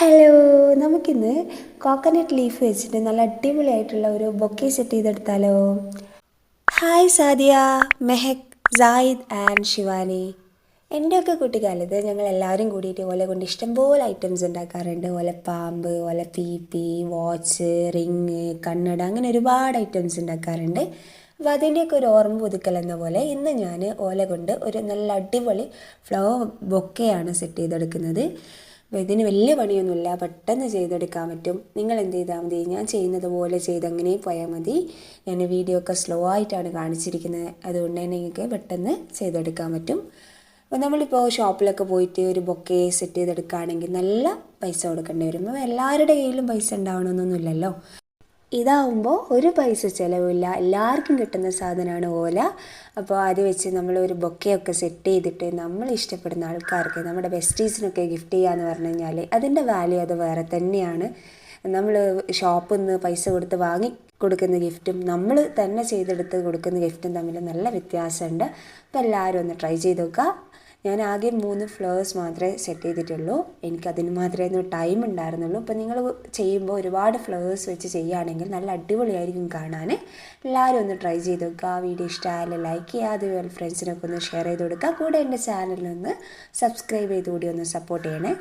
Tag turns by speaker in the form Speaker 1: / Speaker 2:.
Speaker 1: Hello, നമുക്കിന്ന് coconut leaf വെച്ചിട്ട് നല്ല അടിപൊളിയായിട്ടുള്ള ഒരു ബൊക്കെ സെറ്റ് ചെയ്തെടുത്താലോ? Hi Sadia, Mehak, Zaid and Shivani. എൻ്റെയൊക്കെ കുട്ടിക്കാലത്ത് ഞങ്ങൾ എല്ലാവരും കൂടിയിട്ട് ഓല കൊണ്ട് ഇഷ്ടംപോലെ ഐറ്റംസ് ഉണ്ടാക്കാറുണ്ട്. ഓലപ്പാമ്പ്, ഓല പീപ്പി, വാച്ച്, റിങ്, കണ്ണട, അങ്ങനെ ഒരുപാട് ഐറ്റംസ് ഉണ്ടാക്കാറുണ്ട്. അപ്പോൾ അതിൻ്റെയൊക്കെ ഒരു ഓർമ്മ പുതുക്കൽ എന്ന പോലെ ഇന്ന് ഞാൻ ഓല കൊണ്ട് ഒരു നല്ല അടിപൊളി ഫ്ലവർ ബൊക്കെയാണ് സെറ്റ് ചെയ്തെടുക്കുന്നത്. അപ്പോൾ ഇതിന് വലിയ പണിയൊന്നുമില്ല, പെട്ടെന്ന് ചെയ്തെടുക്കാൻ പറ്റും. നിങ്ങൾ എന്ത് ചെയ്താൽ മതി, ഞാൻ ചെയ്യുന്നത് പോലെ ചെയ്തങ്ങനെ പോയാൽ മതി. ഞാൻ വീഡിയോ ഒക്കെ സ്ലോ ആയിട്ടാണ് കാണിച്ചിരിക്കുന്നത്, അതുകൊണ്ട് തന്നെ നിങ്ങൾക്ക് പെട്ടെന്ന് ചെയ്തെടുക്കാൻ പറ്റും. അപ്പോൾ നമ്മളിപ്പോൾ ഷോപ്പിലൊക്കെ പോയിട്ട് ഒരു ബൊക്കെ സെറ്റ് ചെയ്തെടുക്കുകയാണെങ്കിൽ നല്ല പൈസ കൊടുക്കേണ്ടി വരും. അപ്പോൾ എല്ലാവരുടെ കയ്യിലും പൈസ ഉണ്ടാവണമെന്നൊന്നുമില്ലല്ലോ. ഇതാവുമ്പോൾ ഒരു പൈസ ചിലവില്ല, എല്ലാവർക്കും കിട്ടുന്ന സാധനമാണ് ഓല. അപ്പോൾ അത് വെച്ച് നമ്മൾ ഒരു ബൊക്കെയൊക്കെ സെറ്റ് ചെയ്തിട്ട് നമ്മൾ ഇഷ്ടപ്പെടുന്ന ആൾക്കാർക്ക്, നമ്മുടെ ബെസ്റ്റീസിനൊക്കെ ഗിഫ്റ്റ് ചെയ്യാന്ന് പറഞ്ഞു കഴിഞ്ഞാൽ അതിൻ്റെ വാല്യൂ അത് വേറെ തന്നെയാണ്. നമ്മൾ ഷോപ്പിൽ നിന്ന് പൈസ കൊടുത്ത് വാങ്ങി കൊടുക്കുന്ന ഗിഫ്റ്റും നമ്മൾ തന്നെ ചെയ്തെടുത്ത് കൊടുക്കുന്ന ഗിഫ്റ്റും തമ്മിൽ നല്ല വ്യത്യാസമുണ്ട്. അപ്പോൾ എല്ലാവരും ഒന്ന് ട്രൈ ചെയ്ത് നോക്കുക. ഞാൻ ആകെ 3 ഫ്ലവേഴ്സ് മാത്രമേ സെറ്റ് ചെയ്തിട്ടുള്ളൂ. എനിക്കതിന് മാത്രമേ ഒന്ന് ടൈം ഉണ്ടായിരുന്നുള്ളൂ. അപ്പോൾ നിങ്ങൾ ചെയ്യുമ്പോൾ ഒരുപാട് ഫ്ലവേഴ്സ് വെച്ച് ചെയ്യുകയാണെങ്കിൽ നല്ല അടിപൊളിയായിരിക്കും കാണാൻ. എല്ലാവരും ഒന്ന് ട്രൈ ചെയ്ത് നോക്കുക. വീഡിയോ ഇഷ്ടമായാലും ലൈക്ക് ചെയ്യുക, അതുപോലെ ഫ്രണ്ട്സിനൊക്കെ ഒന്ന് ഷെയർ ചെയ്ത് കൊടുക്കുക. കൂടെ എൻ്റെ ചാനലിൽ ഒന്ന് സബ്സ്ക്രൈബ് ചെയ്തുകൂടി ഒന്ന് സപ്പോർട്ട് ചെയ്യണേ.